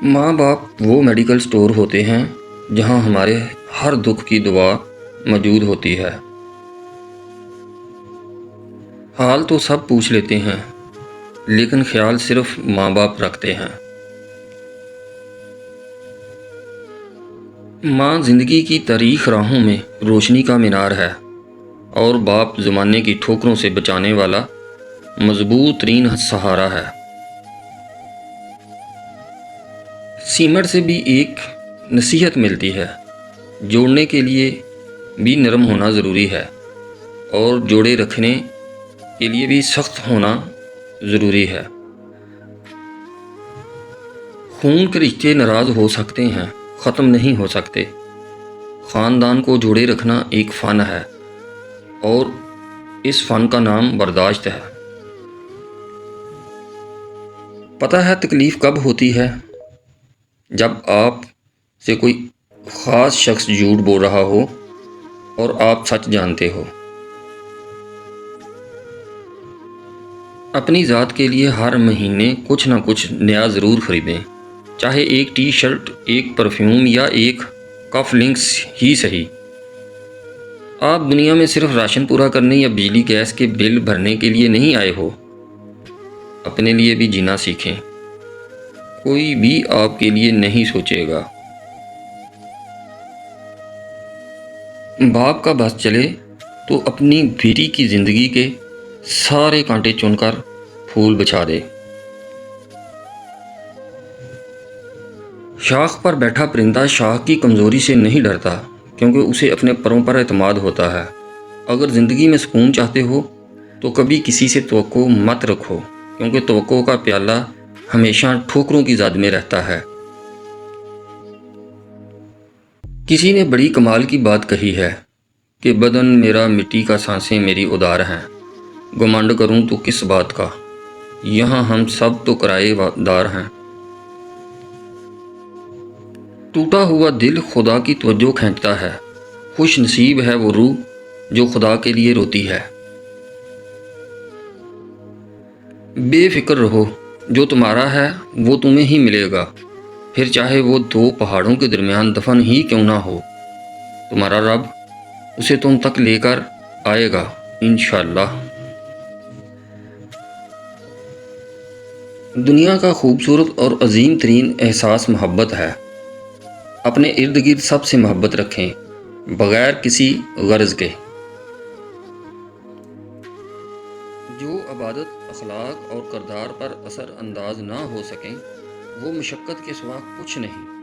ماں باپ وہ میڈیکل سٹور ہوتے ہیں جہاں ہمارے ہر دکھ کی دوا موجود ہوتی ہے۔ حال تو سب پوچھ لیتے ہیں لیکن خیال صرف ماں باپ رکھتے ہیں۔ ماں زندگی کی تاریخ راہوں میں روشنی کا مینار ہے اور باپ زمانے کی ٹھوکروں سے بچانے والا مضبوط ترین سہارا ہے۔ سیمٹ سے بھی ایک نصیحت ملتی ہے، جوڑنے کے لیے بھی نرم ہونا ضروری ہے اور جوڑے رکھنے کے لیے بھی سخت ہونا ضروری ہے۔ خون کے رشتے ناراض ہو سکتے ہیں، ختم نہیں ہو سکتے۔ خاندان کو جوڑے رکھنا ایک فن ہے اور اس فن کا نام برداشت ہے۔ پتہ ہے تکلیف کب ہوتی ہے؟ جب آپ سے کوئی خاص شخص جھوٹ بول رہا ہو اور آپ سچ جانتے ہو۔ اپنی ذات کے لیے ہر مہینے کچھ نہ کچھ نیا ضرور خریدیں، چاہے ایک ٹی شرٹ، ایک پرفیوم یا ایک کف لنکس ہی صحیح۔ آپ دنیا میں صرف راشن پورا کرنے یا بجلی گیس کے بل بھرنے کے لیے نہیں آئے ہو، اپنے لیے بھی جینا سیکھیں۔ کوئی بھی آپ کے لیے نہیں سوچے گا۔ باپ کا بس چلے تو اپنی بیٹی کی زندگی کے سارے کانٹے چن کر پھول بچھا دے۔ شاخ پر بیٹھا پرندہ شاخ کی کمزوری سے نہیں ڈرتا کیونکہ اسے اپنے پروں پر اعتماد ہوتا ہے۔ اگر زندگی میں سکون چاہتے ہو تو کبھی کسی سے توقع مت رکھو کیونکہ توقع کا پیالہ ہمیشہ ٹھوکروں کی زد میں رہتا ہے۔ کسی نے بڑی کمال کی بات کہی ہے کہ بدن میرا مٹی کا، سانسیں میری ادار ہیں، گھمنڈ کروں تو کس بات کا، یہاں ہم سب تو کرائے دار ہیں۔ ٹوٹا ہوا دل خدا کی توجہ کھینچتا ہے، خوش نصیب ہے وہ روح جو خدا کے لیے روتی ہے۔ بے فکر رہو، جو تمہارا ہے وہ تمہیں ہی ملے گا، پھر چاہے وہ دو پہاڑوں کے درمیان دفن ہی کیوں نہ ہو، تمہارا رب اسے تم تک لے کر آئے گا انشاءاللہ۔ دنیا کا خوبصورت اور عظیم ترین احساس محبت ہے۔ اپنے ارد گرد سب سے محبت رکھیں بغیر کسی غرض کے۔ جو عبادت اخلاق اور کردار پر اثر انداز نہ ہو سکیں وہ مشقت کے سوا کچھ نہیں۔